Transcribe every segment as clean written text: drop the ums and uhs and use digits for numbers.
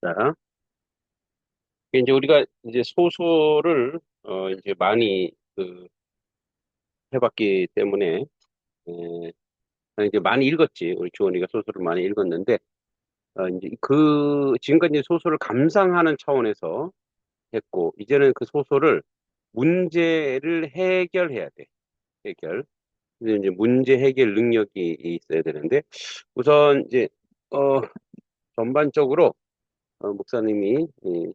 자, 이제 우리가 이제 소설을 이제 많이 해봤기 때문에 아니, 이제 많이 읽었지. 우리 주원이가 소설을 많이 읽었는데 이제 지금까지 이제 소설을 감상하는 차원에서 했고 이제는 그 소설을 문제를 해결해야 돼. 해결. 근데 이제 문제 해결 능력이 있어야 되는데 우선 이제 어 전반적으로 목사님이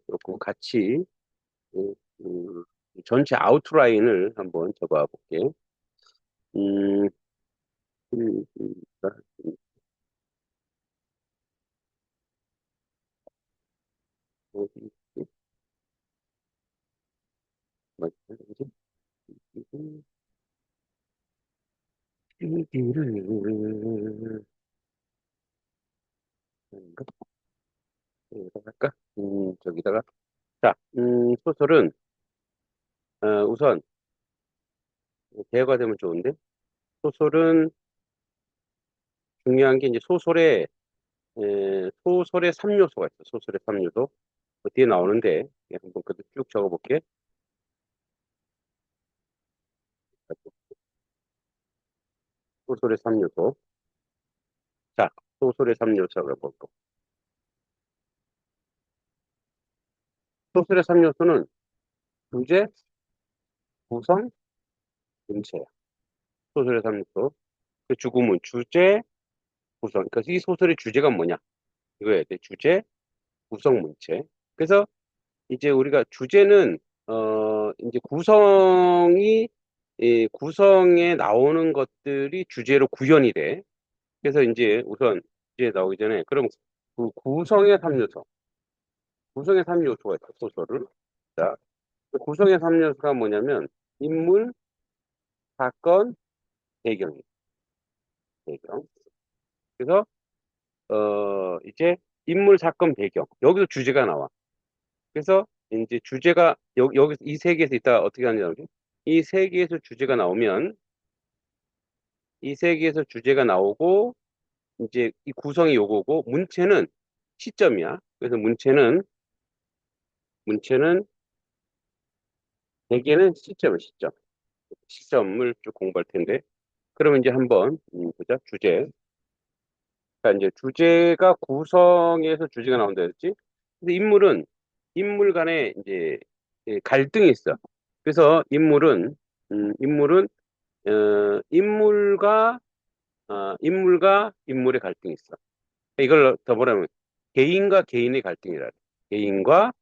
조금 같이 음, 음, 전체 아웃라인을 한번 적어 볼게. 음, 음, 음, 음, 어디 있지? 맞지? 일기를, 여기다가 할까? 저기다가. 자, 소설은, 우선, 대화가 되면 좋은데, 소설은 중요한 게 이제 소설의 3요소가 있어. 소설의 3요소. 뒤에 나오는데, 한번 그대로 쭉 적어볼게. 소설의 3요소. 자, 소설의 3요소가 뭐고? 소설의 3요소는 주제, 구성, 문체야. 소설의 3요소. 그 죽음은 주제, 구성. 그러니까 이 소설의 주제가 뭐냐? 이거야 돼. 주제, 구성, 문체. 그래서 이제 우리가 주제는, 이제 구성에 나오는 것들이 주제로 구현이 돼. 그래서 이제 우선 주제에 나오기 전에, 그럼 그 구성의 3요소가 있어, 소설을. 자, 그 구성의 3요소가 뭐냐면, 인물, 사건, 배경, 배경. 그래서 이제 인물, 사건, 배경. 여기서 주제가 나와. 그래서 이제 주제가 여기 이 세 개에서 있다 어떻게 하냐면 이 세 개에서 주제가 나오면 이 세 개에서 주제가 나오고 이제 이 구성이 요거고 문체는 시점이야. 그래서 문체는 대개는 시점을 쭉 공부할 텐데 그러면 이제 한번 보자. 그러니까 이제 주제가 구성에서 주제가 나온다 했지. 근데 인물 간에 이제 갈등이 있어. 그래서 인물은 인물과 인물의 갈등이 있어. 이걸 더 뭐라면 개인과 개인의 갈등이라 그래. 개인과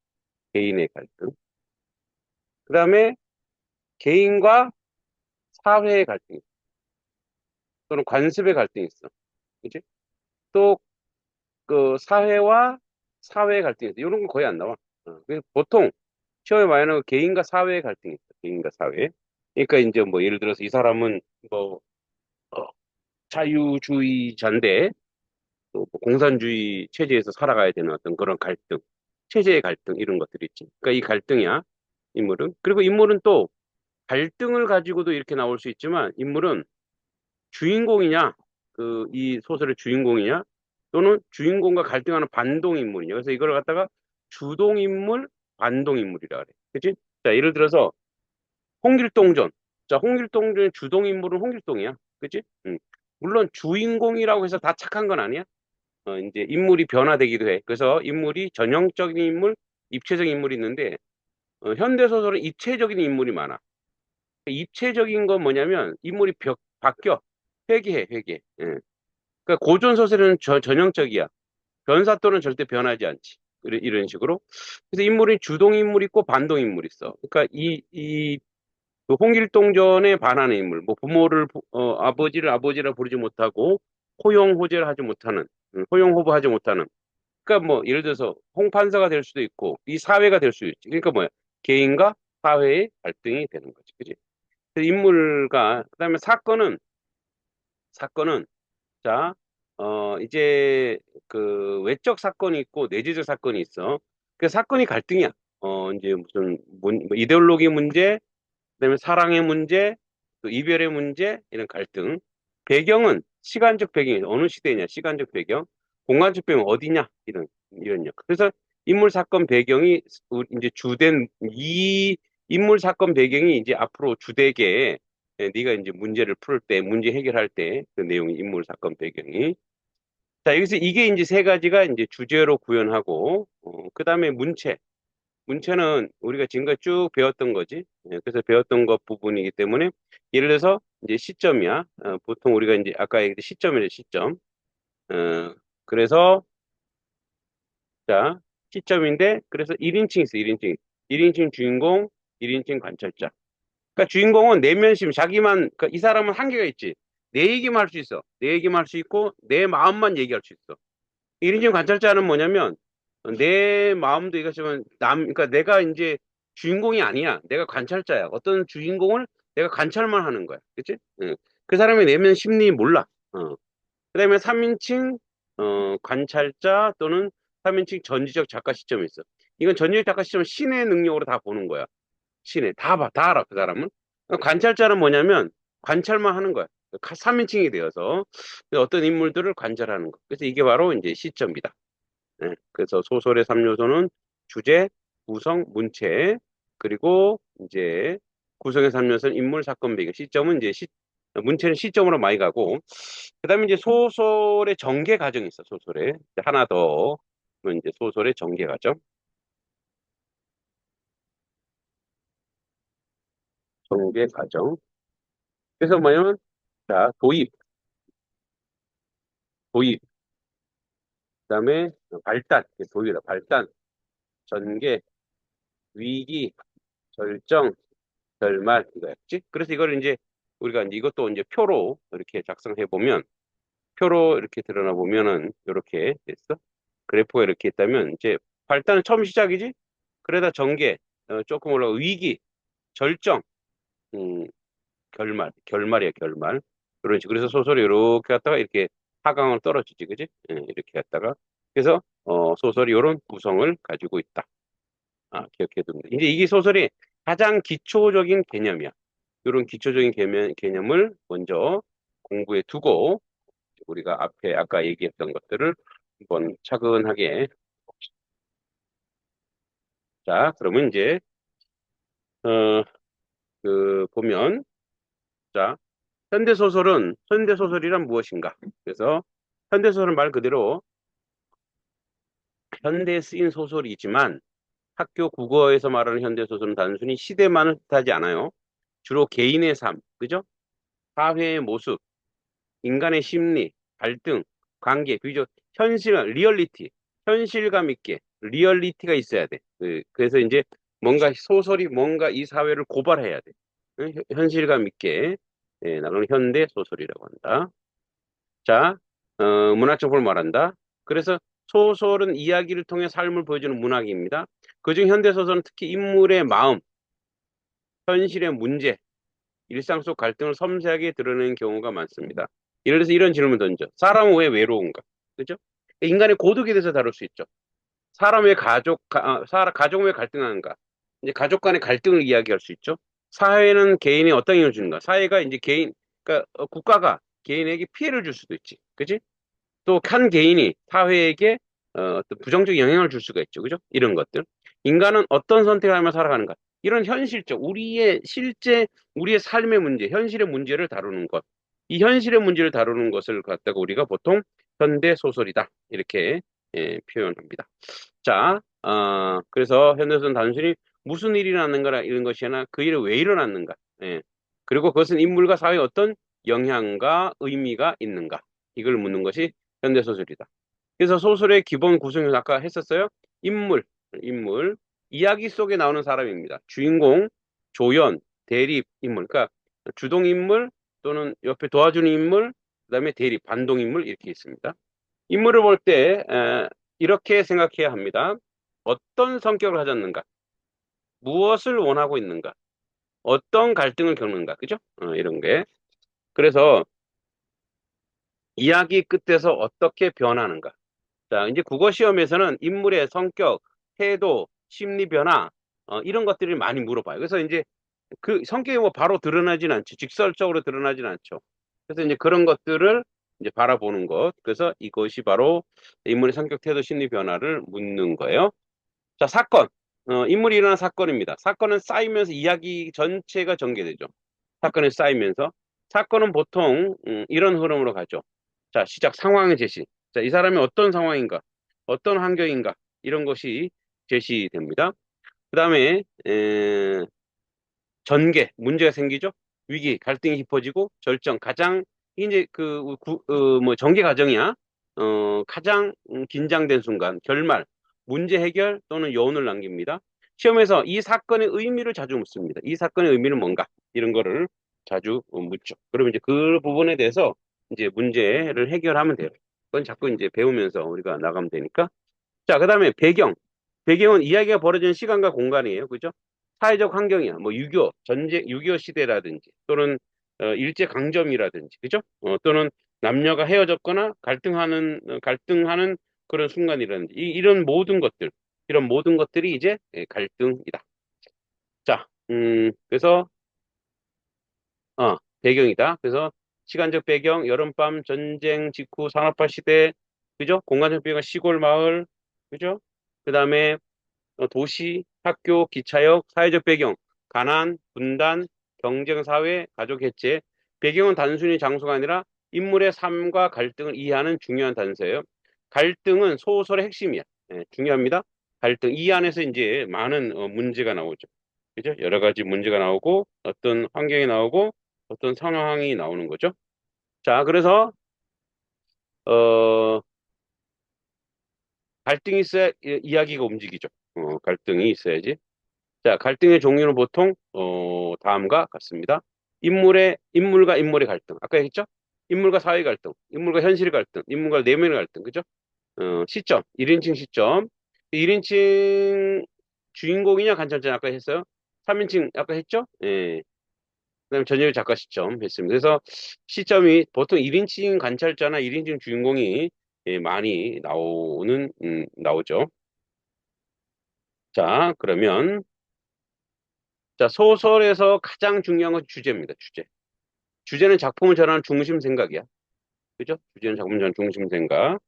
개인의 갈등. 그 다음에 개인과 사회의 갈등이 있어. 또는 관습의 갈등이 있어. 그치? 또 그 사회와 사회의 갈등이 있어. 이런 건 거의 안 나와. 그래서 보통 시험에 많이 나오는 건 개인과 사회의 갈등이 있어. 개인과 사회. 그러니까 이제 뭐 예를 들어서 이 사람은 뭐 어, 자유주의자인데 또 공산주의 체제에서 살아가야 되는 어떤 그런 갈등, 체제의 갈등 이런 것들이 있지. 그러니까 이 갈등이야, 인물은. 그리고 인물은 또 갈등을 가지고도 이렇게 나올 수 있지만 인물은 주인공이냐, 이 소설의 주인공이냐, 또는 주인공과 갈등하는 반동인물이냐. 그래서 이걸 갖다가 주동인물, 반동인물이라 그래. 그치? 자, 예를 들어서 홍길동전. 자, 홍길동전의 주동인물은 홍길동이야. 그치? 물론 주인공이라고 해서 다 착한 건 아니야. 이제 인물이 변화되기도 해. 그래서 인물이 전형적인 인물, 입체적인 인물이 있는데, 현대 소설은 입체적인 인물이 많아. 입체적인 건 뭐냐면, 인물이 바뀌어. 회귀해. 예. 그러니까 고전 소설은 전형적이야. 변사 또는 절대 변하지 않지. 이런 식으로. 그래서 인물이 주동인물 있고 반동인물 있어. 그러니까 그 홍길동전에 반하는 인물, 뭐 아버지를 아버지라 부르지 못하고, 호용호제를 하지 못하는, 호용호부하지 못하는, 그러니까 뭐 예를 들어서 홍판사가 될 수도 있고 이 사회가 될 수도 있지. 그러니까 뭐야? 개인과 사회의 갈등이 되는 거지. 그지? 그래서 인물과 그다음에 사건은 자, 이제 그 외적 사건이 있고 내재적 사건이 있어. 그 사건이 갈등이야. 이제 뭐 이데올로기 문제, 그다음에 사랑의 문제, 또 이별의 문제 이런 갈등. 배경은 시간적 배경이 어느 시대냐? 시간적 배경. 공간적 배경 어디냐? 이런 역. 그래서 인물 사건 배경이 이제 주된 이 인물 사건 배경이 이제 앞으로 주되게 네가 이제 문제를 풀 때, 문제 해결할 때 그 내용이 인물 사건 배경이. 자, 여기서 이게 이제 세 가지가 이제 주제로 구현하고, 그다음에 문체. 문체는 우리가 지금까지 쭉 배웠던 거지. 그래서 배웠던 것 부분이기 때문에 예를 들어서 이제 시점이야. 보통 우리가 이제 아까 얘기했던 시점이래, 시점. 어, 그래서 자, 시점인데 그래서 1인칭 있어, 1인칭. 1인칭 주인공, 1인칭 관찰자. 그러니까 주인공은 내면심, 자기만, 그러니까 이 사람은 한계가 있지. 내 얘기만 할 수 있어. 내 얘기만 할 수 있고 내 마음만 얘기할 수 있어. 1인칭 관찰자는 뭐냐면 내 마음도 이것이지만 그러니까 내가 이제 주인공이 아니야. 내가 관찰자야. 어떤 주인공을 내가 관찰만 하는 거야. 그치? 응. 그 사람의 내면 심리 몰라. 그다음에 3인칭 관찰자 또는 3인칭 전지적 작가 시점이 있어. 이건 전지적 작가 시점은 신의 능력으로 다 보는 거야. 신의 다 봐, 다 알아 그 사람은. 관찰자는 뭐냐면 관찰만 하는 거야. 3인칭이 되어서 어떤 인물들을 관찰하는 거. 그래서 이게 바로 이제 시점이다. 그래서 소설의 3요소는 주제, 구성, 문체, 그리고 이제 구성의 3요소는 인물, 사건, 배경. 시점은 이제 문체는 시점으로 많이 가고, 그다음에 이제 소설의 전개 과정이 있어. 소설에 하나 더 그러면 이제 소설의 전개 과정. 전개 과정. 그래서 뭐냐면 자 도입, 도입. 그다음에 발단, 도입이다. 발단, 전개, 위기, 절정, 결말 이거였지. 그래서 이걸 이제 우리가 이제 이것도 이제 표로 이렇게 작성해 보면 표로 이렇게 드러나 보면은 이렇게 됐어. 그래프가 이렇게 있다면 이제 발단은 처음 시작이지. 그러다 전개, 조금 올라가 위기, 절정, 음, 결말이야 결말. 그런 식으로 그래서 소설이 이렇게 갔다가 이렇게 하강으로 떨어지지, 그지? 이렇게 갔다가 그래서 소설이 이런 구성을 가지고 있다. 기억해 두면 돼. 이제 이게 소설이 가장 기초적인 개념이야. 이런 기초적인 개념을 먼저 공부해 두고 우리가 앞에 아까 얘기했던 것들을 한번 차근하게 자, 그러면 이제 어, 보면 자, 현대 소설이란 무엇인가? 그래서 현대 소설은 말 그대로 현대에 쓰인 소설이지만 학교 국어에서 말하는 현대 소설은 단순히 시대만을 뜻하지 않아요. 주로 개인의 삶, 그죠? 사회의 모습, 인간의 심리, 갈등, 관계, 비교, 리얼리티, 현실감 있게, 리얼리티가 있어야 돼. 그래서 이제 뭔가 소설이 뭔가 이 사회를 고발해야 돼. 현실감 있게 나오는 현대 소설이라고 한다. 자, 문학적으로 말한다. 그래서 소설은 이야기를 통해 삶을 보여주는 문학입니다. 그중 현대 소설은 특히 인물의 마음, 현실의 문제, 일상 속 갈등을 섬세하게 드러내는 경우가 많습니다. 예를 들어서 이런 질문 던져. 사람은 왜 외로운가? 그죠? 인간의 고독에 대해서 다룰 수 있죠. 사람 왜 가족은 왜 갈등하는가? 이제 가족 간의 갈등을 이야기할 수 있죠. 사회는 개인이 어떤 영향을 주는가? 사회가 이제 그러니까 국가가 개인에게 피해를 줄 수도 있지. 그지? 또 한 개인이 사회에게 어떤 부정적 영향을 줄 수가 있죠. 그죠? 이런 것들. 인간은 어떤 선택을 하며 살아가는가? 이런 현실적, 우리의 삶의 문제, 현실의 문제를 다루는 것. 이 현실의 문제를 다루는 것을 갖다가 우리가 보통 현대 소설이다. 이렇게 표현합니다. 자, 그래서 현대소설은 단순히 무슨 일이 일어났는가 이런 것이 아니라 그 일이 왜 일어났는가. 그리고 그것은 인물과 사회에 어떤 영향과 의미가 있는가. 이걸 묻는 것이 현대소설이다. 그래서 소설의 기본 구성은 아까 했었어요. 인물, 인물, 이야기 속에 나오는 사람입니다. 주인공, 조연, 대립 인물, 그러니까 주동 인물 또는 옆에 도와주는 인물, 그다음에 대립, 반동 인물 이렇게 있습니다. 인물을 볼 때 이렇게 생각해야 합니다. 어떤 성격을 가졌는가? 무엇을 원하고 있는가? 어떤 갈등을 겪는가? 그죠? 이런 게. 그래서 이야기 끝에서 어떻게 변하는가? 자, 이제 국어 시험에서는 인물의 성격, 태도, 심리 변화, 이런 것들을 많이 물어봐요. 그래서 이제 그 성격이 뭐 바로 드러나진 않죠. 직설적으로 드러나진 않죠. 그래서 이제 그런 것들을 이제 바라보는 것. 그래서 이것이 바로 인물의 성격, 태도, 심리 변화를 묻는 거예요. 자, 사건. 인물이 일어난 사건입니다. 사건은 쌓이면서 이야기 전체가 전개되죠. 사건이 쌓이면서. 사건은 보통 이런 흐름으로 가죠. 자, 시작 상황의 제시. 자, 이 사람이 어떤 상황인가, 어떤 환경인가, 이런 것이 제시됩니다. 그 다음에 전개, 문제가 생기죠. 위기, 갈등이 깊어지고 절정, 가장 이제 뭐 전개 과정이야. 가장 긴장된 순간, 결말, 문제 해결 또는 여운을 남깁니다. 시험에서 이 사건의 의미를 자주 묻습니다. 이 사건의 의미는 뭔가? 이런 거를 자주 묻죠. 그러면 이제 그 부분에 대해서 이제 문제를 해결하면 돼요. 그건 자꾸 이제 배우면서 우리가 나가면 되니까. 자, 그 다음에 배경. 배경은 이야기가 벌어지는 시간과 공간이에요. 그죠? 사회적 환경이야. 뭐 6.25, 전쟁, 6.25 시대라든지 또는 일제강점기라든지, 그죠? 또는 남녀가 헤어졌거나 갈등하는 그런 순간이라든지, 이런 모든 것들, 이런 모든 것들이 이제 갈등이다. 자, 그래서, 배경이다. 그래서 시간적 배경, 여름밤, 전쟁 직후 산업화 시대, 그죠? 공간적 배경, 시골 마을, 그죠? 그 다음에 도시, 학교, 기차역, 사회적 배경, 가난, 분단, 경쟁 사회, 가족 해체. 배경은 단순히 장소가 아니라 인물의 삶과 갈등을 이해하는 중요한 단서예요. 갈등은 소설의 핵심이야. 중요합니다. 갈등. 이 안에서 이제 많은 문제가 나오죠. 그죠? 여러 가지 문제가 나오고, 어떤 환경이 나오고, 어떤 상황이 나오는 거죠. 자, 그래서, 어, 갈등이 있어야 이야기가 움직이죠. 갈등이 있어야지. 자, 갈등의 종류는 보통 다음과 같습니다. 인물과 인물의 갈등. 아까 했죠? 인물과 사회 갈등, 인물과 현실 갈등, 인물과 내면의 갈등. 그죠? 시점, 1인칭 시점. 1인칭 주인공이냐 관찰자 아까 했어요? 3인칭 아까 했죠? 예. 그다음에 전역 작가 시점 했습니다. 그래서 시점이 보통 1인칭 관찰자나 1인칭 주인공이 많이 나오죠. 자, 그러면 자, 소설에서 가장 중요한 건 주제입니다. 주제. 주제는 작품을 전하는 중심 생각이야. 그죠? 주제는 작품을 전하는 중심 생각.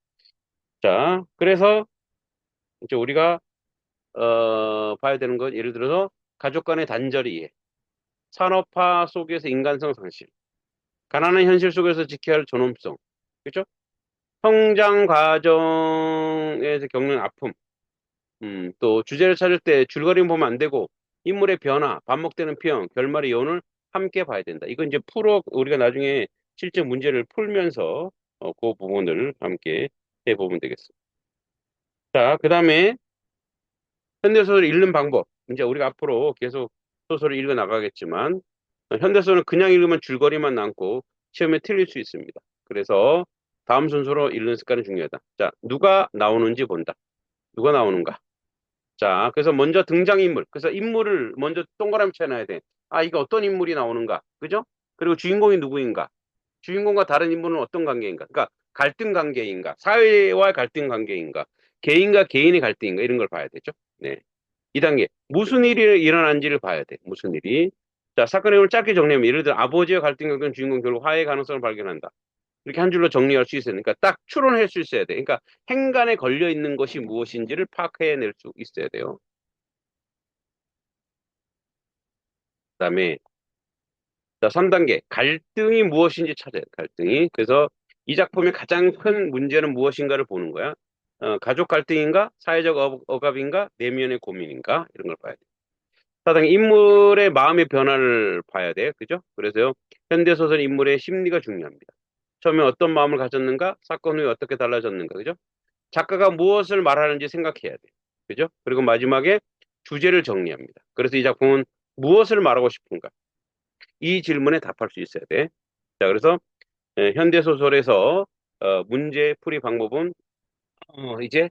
자, 그래서 이제 우리가 봐야 되는 건 예를 들어서 가족 간의 단절이 이해, 산업화 속에서 인간성 상실, 가난한 현실 속에서 지켜야 할 존엄성. 그죠? 성장 과정에서 겪는 아픔. 또 주제를 찾을 때 줄거리만 보면 안 되고 인물의 변화, 반복되는 표현, 결말의 여운을 함께 봐야 된다. 이건 이제 우리가 나중에 실제 문제를 풀면서 그 부분을 함께 해보면 되겠습니다. 자, 그 다음에 현대소설 읽는 방법. 이제 우리가 앞으로 계속 소설을 읽어 나가겠지만 현대소설은 그냥 읽으면 줄거리만 남고 시험에 틀릴 수 있습니다. 그래서 다음 순서로 읽는 습관이 중요하다. 자, 누가 나오는지 본다. 누가 나오는가? 자, 그래서 먼저 등장인물. 그래서 인물을 먼저 동그라미 쳐놔야 돼. 아, 이거 어떤 인물이 나오는가? 그죠? 그리고 주인공이 누구인가? 주인공과 다른 인물은 어떤 관계인가? 그러니까 갈등 관계인가? 사회와 갈등 관계인가? 개인과 개인의 갈등인가? 이런 걸 봐야 되죠. 네. 2단계. 무슨 일이 일어난지를 봐야 돼. 무슨 일이. 자, 사건의 내용을 짧게 정리하면 예를 들어 아버지와 갈등 겪은 주인공 결국 화해의 가능성을 발견한다. 이렇게 한 줄로 정리할 수 있어야 되니까 딱 추론할 수 있어야 돼. 그러니까 행간에 걸려 있는 것이 무엇인지를 파악해낼 수 있어야 돼요. 그다음에 자, 3단계. 갈등이 무엇인지 찾아야 돼. 갈등이. 그래서 이 작품의 가장 큰 문제는 무엇인가를 보는 거야. 가족 갈등인가? 사회적 억압인가? 내면의 고민인가? 이런 걸 봐야 돼. 4단계. 인물의 마음의 변화를 봐야 돼. 그죠? 그래서요. 현대소설 인물의 심리가 중요합니다. 처음에 어떤 마음을 가졌는가? 사건 후에 어떻게 달라졌는가? 그죠? 작가가 무엇을 말하는지 생각해야 돼. 그죠? 그리고 마지막에 주제를 정리합니다. 그래서 이 작품은 무엇을 말하고 싶은가? 이 질문에 답할 수 있어야 돼. 자, 그래서 현대소설에서 문제 풀이 방법은 이제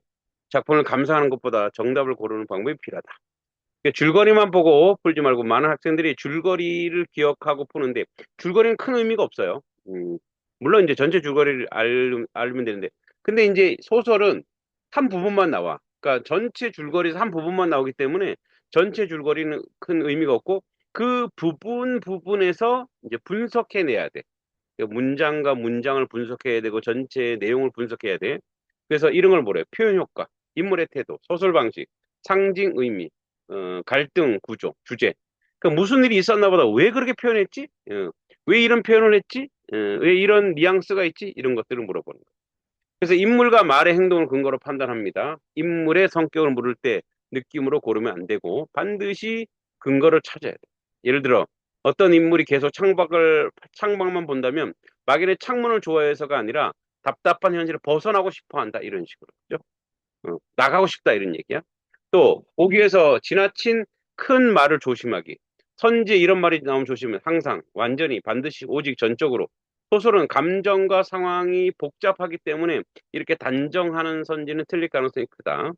작품을 감상하는 것보다 정답을 고르는 방법이 필요하다. 그러니까 줄거리만 보고 풀지 말고 많은 학생들이 줄거리를 기억하고 푸는데 줄거리는 큰 의미가 없어요. 물론 이제 전체 줄거리를 알면 되는데 근데 이제 소설은 한 부분만 나와. 그러니까 전체 줄거리에서 한 부분만 나오기 때문에 전체 줄거리는 큰 의미가 없고 그 부분에서 이제 분석해내야 돼. 그러니까 문장과 문장을 분석해야 되고 전체 내용을 분석해야 돼. 그래서 이런 걸 뭐래? 표현 효과, 인물의 태도, 소설 방식, 상징 의미, 갈등 구조, 주제. 그 무슨 일이 있었나 보다. 왜 그렇게 표현했지? 왜 이런 표현을 했지? 왜 이런 뉘앙스가 있지? 이런 것들을 물어보는 거예요. 그래서 인물과 말의 행동을 근거로 판단합니다. 인물의 성격을 물을 때 느낌으로 고르면 안 되고 반드시 근거를 찾아야 돼요. 예를 들어 어떤 인물이 계속 창밖만 본다면 막연히 창문을 좋아해서가 아니라 답답한 현실을 벗어나고 싶어 한다. 이런 식으로. 그죠? 나가고 싶다. 이런 얘기야. 또 보기에서 지나친 큰 말을 조심하기. 선지에 이런 말이 나오면 조심해. 항상, 완전히, 반드시, 오직, 전적으로. 소설은 감정과 상황이 복잡하기 때문에 이렇게 단정하는 선지는 틀릴 가능성이 크다.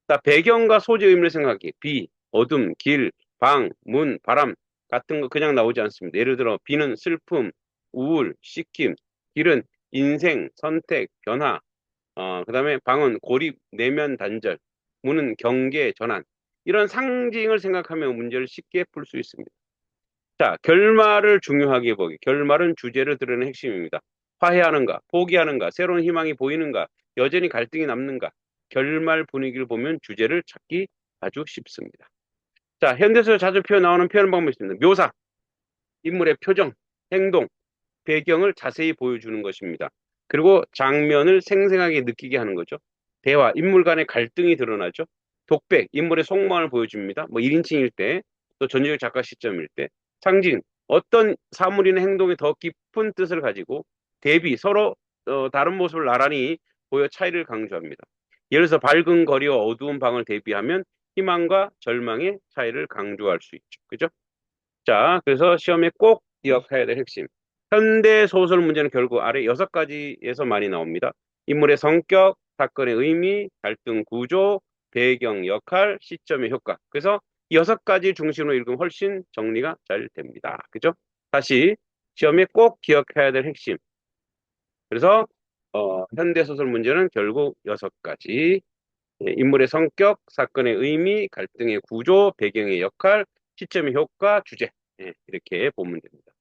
자, 배경과 소재 의미를 생각하기. 비, 어둠, 길, 방, 문, 바람 같은 거 그냥 나오지 않습니다. 예를 들어 비는 슬픔, 우울, 씻김, 길은 인생, 선택, 변화, 그다음에 방은 고립, 내면 단절, 문은 경계, 전환. 이런 상징을 생각하면 문제를 쉽게 풀 수 있습니다. 자, 결말을 중요하게 보기. 결말은 주제를 드러내는 핵심입니다. 화해하는가, 포기하는가, 새로운 희망이 보이는가, 여전히 갈등이 남는가. 결말 분위기를 보면 주제를 찾기 아주 쉽습니다. 자, 현대에서 자주 나오는 표현 방법이 있습니다. 묘사, 인물의 표정, 행동, 배경을 자세히 보여주는 것입니다. 그리고 장면을 생생하게 느끼게 하는 거죠. 대화, 인물 간의 갈등이 드러나죠. 독백, 인물의 속마음을 보여줍니다. 뭐 1인칭일 때, 또 전지적 작가 시점일 때. 상징, 어떤 사물이나 행동이 더 깊은 뜻을 가지고 대비, 서로 다른 모습을 나란히 보여 차이를 강조합니다. 예를 들어서 밝은 거리와 어두운 방을 대비하면 희망과 절망의 차이를 강조할 수 있죠. 그죠? 자, 그래서 시험에 꼭 기억해야 될 핵심. 현대 소설 문제는 결국 아래 6가지에서 많이 나옵니다. 인물의 성격, 사건의 의미, 갈등 구조, 배경 역할, 시점의 효과. 그래서 6가지 중심으로 읽으면 훨씬 정리가 잘 됩니다. 그죠? 다시 시험에 꼭 기억해야 될 핵심. 그래서 현대 소설 문제는 결국 6가지. 인물의 성격, 사건의 의미, 갈등의 구조, 배경의 역할, 시점의 효과, 주제. 이렇게 보면 됩니다.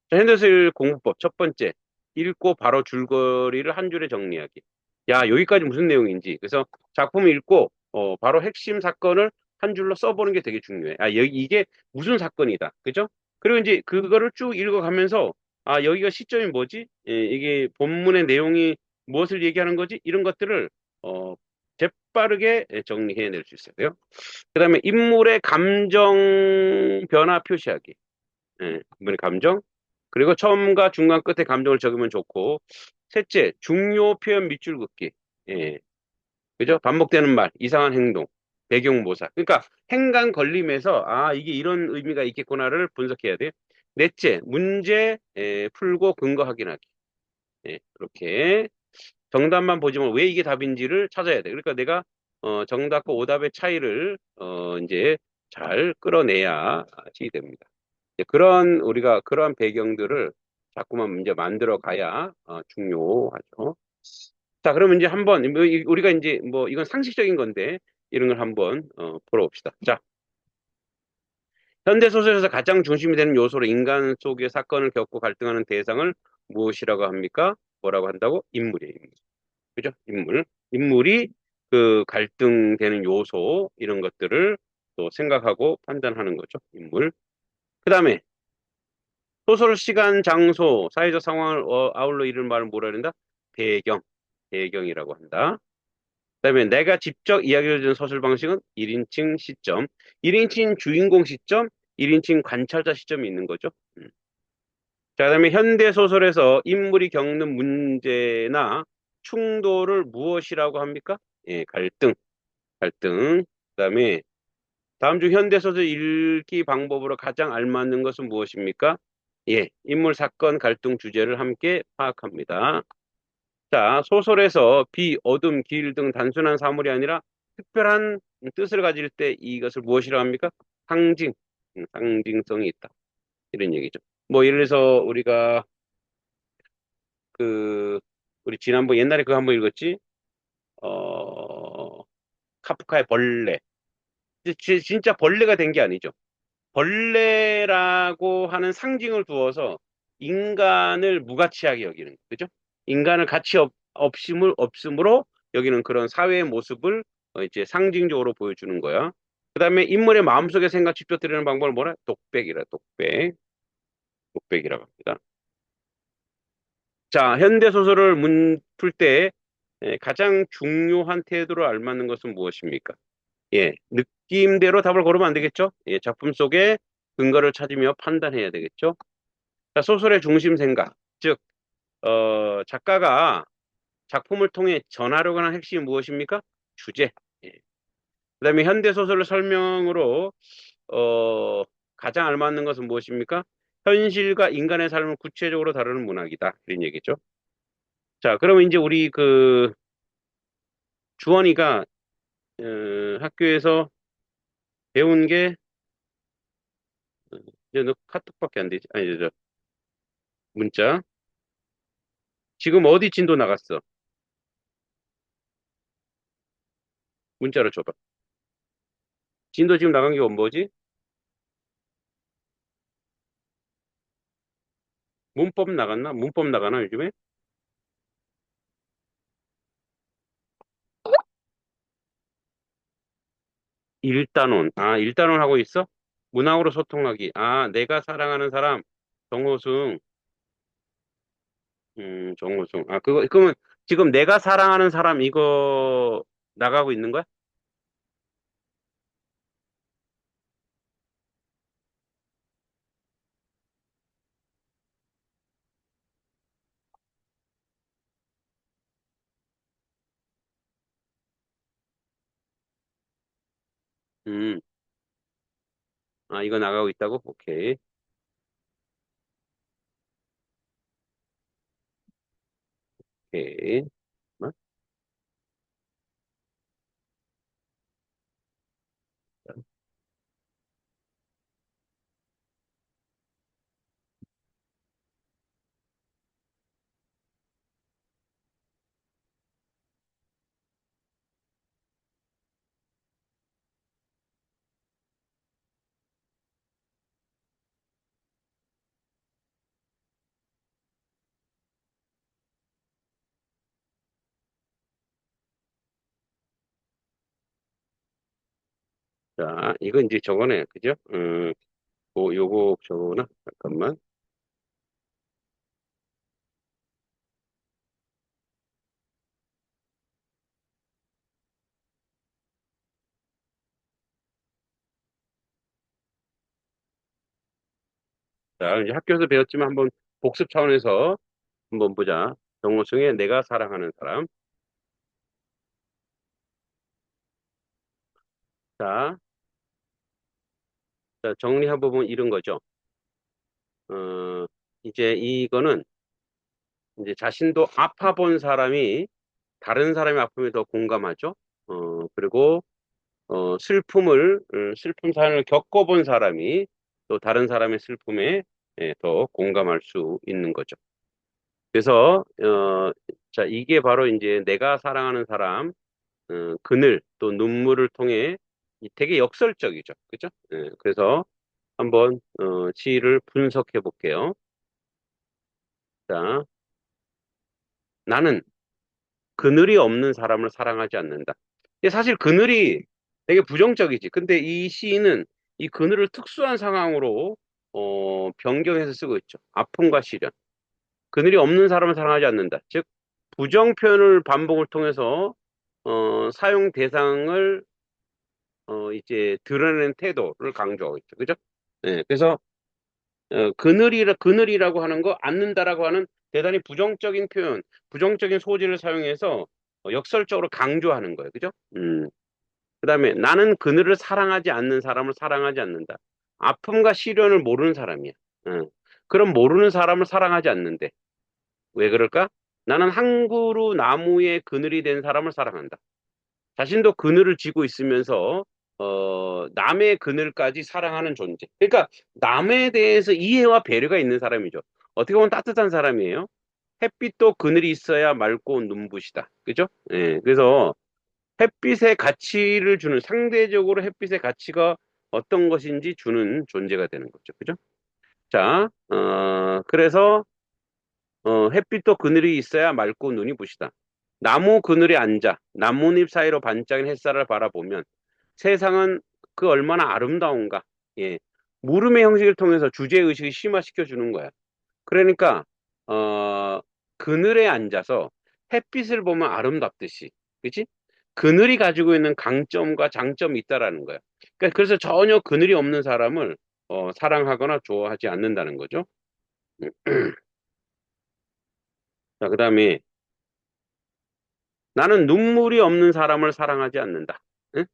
자, 현대술 공부법 첫 번째, 읽고 바로 줄거리를 한 줄에 정리하기. 야, 여기까지 무슨 내용인지. 그래서 작품을 읽고 바로 핵심 사건을 한 줄로 써보는 게 되게 중요해. 이게 무슨 사건이다. 그죠? 그리고 이제 그거를 쭉 읽어가면서 여기가 시점이 뭐지? 이게 본문의 내용이 무엇을 얘기하는 거지? 이런 것들을 어, 재빠르게 정리해낼 수 있어야 돼요. 그다음에 인물의 감정 변화 표시하기. 인물의 감정. 그리고 처음과 중간 끝에 감정을 적으면 좋고, 셋째, 중요 표현 밑줄 긋기. 예. 그죠? 반복되는 말, 이상한 행동, 배경 모사. 그러니까 행간 걸림에서 이게 이런 의미가 있겠구나를 분석해야 돼요. 넷째, 문제 풀고 근거 확인하기. 그렇게 정답만 보지만 왜 이게 답인지를 찾아야 돼. 그러니까 내가 정답과 오답의 차이를 이제 잘 끌어내야지 됩니다. 우리가 그러한 배경들을 자꾸만 이제 만들어 가야 중요하죠. 자, 그러면 이제 한번 우리가 이제 뭐 이건 상식적인 건데 이런 걸 한번 풀어봅시다. 자, 현대 소설에서 가장 중심이 되는 요소로 인간 속의 사건을 겪고 갈등하는 대상을 무엇이라고 합니까? 뭐라고 한다고? 인물이에요. 인물. 그죠? 인물. 인물이 그 갈등되는 요소 이런 것들을 또 생각하고 판단하는 거죠. 인물. 그 다음에 소설 시간, 장소, 사회적 상황을 아울러 이런 말을 뭐라 그런다? 배경, 배경이라고 한다. 그다음에 내가 직접 이야기를 준 소설 방식은 1인칭 시점, 1인칭 주인공 시점, 1인칭 관찰자 시점이 있는 거죠. 자, 그다음에 현대 소설에서 인물이 겪는 문제나 충돌을 무엇이라고 합니까? 갈등, 갈등. 그다음에 다음 중 현대 소설 읽기 방법으로 가장 알맞는 것은 무엇입니까? 인물, 사건, 갈등 주제를 함께 파악합니다. 자, 소설에서 비, 어둠, 길 등 단순한 사물이 아니라 특별한 뜻을 가질 때 이것을 무엇이라고 합니까? 상징, 상징성이 있다. 이런 얘기죠. 뭐, 예를 들어서 우리가 그, 우리 지난번 옛날에 그거 한번 읽었지? 어, 카프카의 벌레. 진짜 벌레가 된 게 아니죠. 벌레라고 하는 상징을 두어서 인간을 무가치하게 여기는 거죠. 인간을 가치 없음으로 여기는 그런 사회의 모습을 이제 상징적으로 보여주는 거야. 그 다음에 인물의 마음속의 생각 직접 드리는 방법을 뭐라? 독백이라, 독백. 독백이라고 합니다. 자, 현대소설을 풀 때 가장 중요한 태도를 알맞는 것은 무엇입니까? 예, 느낌대로 답을 고르면 안 되겠죠? 예, 작품 속에 근거를 찾으며 판단해야 되겠죠? 자, 소설의 중심 생각. 즉, 작가가 작품을 통해 전하려고 하는 핵심이 무엇입니까? 주제. 예. 그다음에 현대소설을 설명으로, 어, 가장 알맞는 것은 무엇입니까? 현실과 인간의 삶을 구체적으로 다루는 문학이다. 이런 얘기죠. 자, 그러면 이제 우리 주원이가, 학교에서 배운 게, 이제 너 카톡밖에 안 되지? 아니, 문자. 지금 어디 진도 나갔어? 문자로 줘봐. 진도 지금 나간 게 뭐지? 문법 나갔나? 문법 나가나, 요즘에? 일단원. 아, 일단원 하고 있어? 문학으로 소통하기. 아, 내가 사랑하는 사람. 정호승. 정호승. 아, 그러면 지금 내가 사랑하는 사람 이거 나가고 있는 거야? 음, 아, 이거 나가고 있다고? 오케이. 오케이. 잠깐만. 자, 이거 이제 저거네. 그죠? 요거 저거나? 잠깐만. 자, 이제 학교에서 배웠지만 한번 복습 차원에서 한번 보자. 정호승의 내가 사랑하는 사람. 자, 자, 정리해 보면 이런 거죠. 어, 이제 이거는 이제 자신도 아파본 사람이 다른 사람의 아픔에 더 공감하죠. 그리고 슬픔 사연을 겪어본 사람이 또 다른 사람의 슬픔에 더 공감할 수 있는 거죠. 그래서 자, 이게 바로 이제 내가 사랑하는 사람, 그늘 또 눈물을 통해 되게 역설적이죠. 그죠? 그래서 한번 시를 분석해 볼게요. 자, 나는 그늘이 없는 사람을 사랑하지 않는다. 근데 사실 그늘이 되게 부정적이지. 근데 이 시인은 이 그늘을 특수한 상황으로 변경해서 쓰고 있죠. 아픔과 시련. 그늘이 없는 사람을 사랑하지 않는다. 즉, 부정 표현을 반복을 통해서 사용 대상을 이제 드러내는 태도를 강조하고 있죠. 그죠? 그래서 그늘이라고 하는 거, 않는다라고 하는 대단히 부정적인 표현, 부정적인 소지를 사용해서 역설적으로 강조하는 거예요. 그죠? 그다음에 나는 그늘을 사랑하지 않는 사람을 사랑하지 않는다. 아픔과 시련을 모르는 사람이야. 그럼 모르는 사람을 사랑하지 않는데. 왜 그럴까? 나는 한 그루 나무의 그늘이 된 사람을 사랑한다. 자신도 그늘을 지고 있으면서 남의 그늘까지 사랑하는 존재. 그러니까 남에 대해서 이해와 배려가 있는 사람이죠. 어떻게 보면 따뜻한 사람이에요. 햇빛도 그늘이 있어야 맑고 눈부시다. 그죠? 그래서 햇빛의 가치를 주는 상대적으로 햇빛의 가치가 어떤 것인지 주는 존재가 되는 거죠. 그죠? 자, 그래서 햇빛도 그늘이 있어야 맑고 눈이 부시다. 나무 그늘에 앉아 나뭇잎 사이로 반짝이는 햇살을 바라보면 세상은 그 얼마나 아름다운가. 예. 물음의 형식을 통해서 주제의식을 심화시켜 주는 거야. 그러니까 어 그늘에 앉아서 햇빛을 보면 아름답듯이, 그치? 그늘이 가지고 있는 강점과 장점이 있다라는 거야. 그러니까 그래서 전혀 그늘이 없는 사람을 사랑하거나 좋아하지 않는다는 거죠. 자, 그다음에 나는 눈물이 없는 사람을 사랑하지 않는다. 응?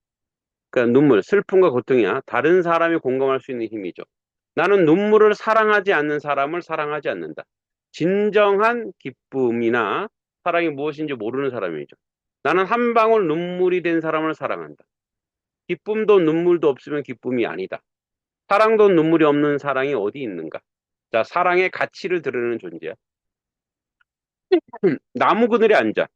그러니까 눈물, 슬픔과 고통이야. 다른 사람이 공감할 수 있는 힘이죠. 나는 눈물을 사랑하지 않는 사람을 사랑하지 않는다. 진정한 기쁨이나 사랑이 무엇인지 모르는 사람이죠. 나는 한 방울 눈물이 된 사람을 사랑한다. 기쁨도 눈물도 없으면 기쁨이 아니다. 사랑도 눈물이 없는 사랑이 어디 있는가? 자, 사랑의 가치를 드러내는 존재야. 나무 그늘에 앉아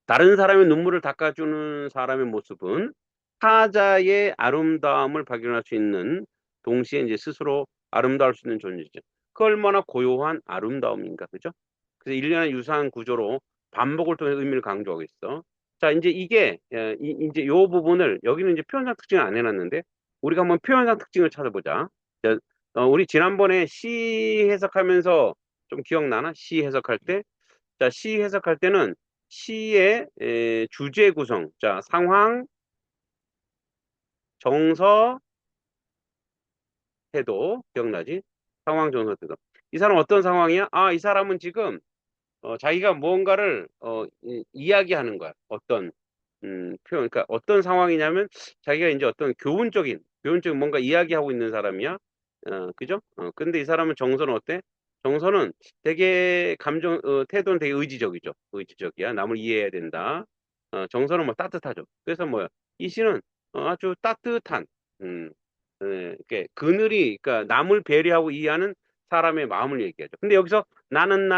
다른 사람의 눈물을 닦아주는 사람의 모습은 타자의 아름다움을 발견할 수 있는, 동시에 이제 스스로 아름다울 수 있는 존재죠. 그 얼마나 고요한 아름다움인가, 그죠? 그래서 일련의 유사한 구조로 반복을 통해 의미를 강조하고 있어. 자, 이제 이게 이제 요 부분을 여기는 이제 표현상 특징을 안 해놨는데 우리가 한번 표현상 특징을 찾아보자. 자, 우리 지난번에 시 해석하면서 좀 기억나나? 시 해석할 때, 자, 시 해석할 때는 시의 주제 구성, 자, 상황, 정서, 태도, 기억나지? 상황, 정서, 태도. 이 사람 어떤 상황이야? 아, 이 사람은 지금 자기가 무언가를 이야기하는 거야. 어떤 표현, 그러니까 어떤 상황이냐면 자기가 이제 어떤 교훈적인 뭔가 이야기하고 있는 사람이야. 그죠? 근데 이 사람은 정서는 어때? 정서는 되게 태도는 되게 의지적이죠. 의지적이야. 남을 이해해야 된다. 정서는 뭐 따뜻하죠. 그래서 뭐야? 이 시는 아주 따뜻한, 음, 이렇게 그늘이, 그러니까 남을 배려하고 이해하는 사람의 마음을 얘기하죠. 근데 여기서 나는,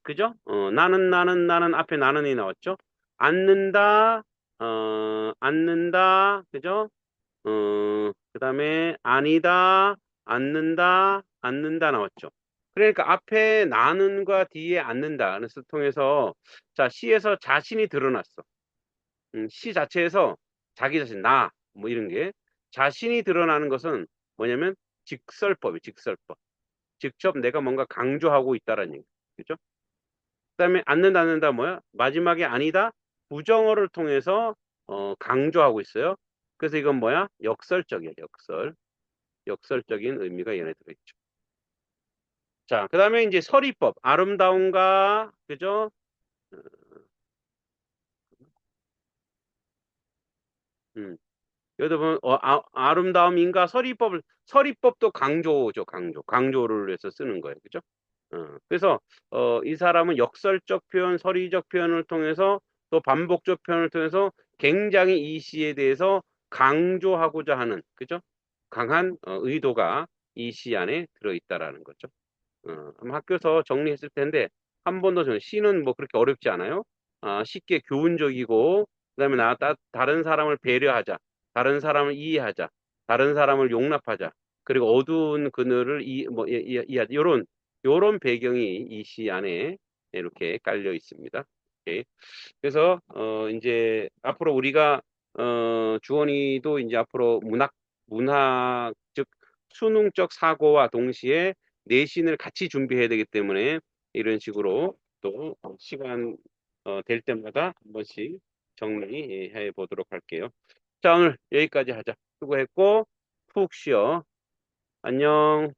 그죠? 나는 앞에 나는이 나왔죠? 앉는다, 그죠? 그다음에 아니다, 앉는다 나왔죠. 그러니까 앞에 나는과 뒤에 앉는다는 스 통해서 자, 시에서 자신이 드러났어. 시 자체에서 자기 자신, 뭐 이런 게 자신이 드러나는 것은 뭐냐면 직설법. 직접 내가 뭔가 강조하고 있다라는 얘기. 그죠? 그다음에 앉는다 뭐야? 마지막에 아니다. 부정어를 통해서 강조하고 있어요. 그래서 이건 뭐야? 역설적이야, 역설. 역설적인 의미가 얘네 들어있죠. 자, 그다음에 이제 서리법. 아름다운가, 그죠? 음. 여기다 보면 아름다움인가 서리법도 강조죠, 강조를 해서 쓰는 거예요, 그죠? 그래서 이 사람은 역설적 표현, 서리적 표현을 통해서 또 반복적 표현을 통해서 굉장히 이 시에 대해서 강조하고자 하는, 그죠? 강한 의도가 이 시 안에 들어있다라는 거죠. 아마 학교에서 정리했을 텐데 한 번 더 시는 뭐 그렇게 어렵지 않아요. 쉽게 교훈적이고 그다음에 다른 사람을 배려하자, 다른 사람을 이해하자, 다른 사람을 용납하자, 그리고 어두운 그늘을 이해하자. 요런 배경이 이 시 안에 이렇게 깔려 있습니다. 오케이. 그래서 이제 앞으로 우리가 주원이도 이제 앞으로 문학 즉 수능적 사고와 동시에 내신을 같이 준비해야 되기 때문에 이런 식으로 또 시간 될 때마다 한 번씩 정리해 보도록 할게요. 자, 오늘 여기까지 하자. 수고했고 푹 쉬어. 안녕.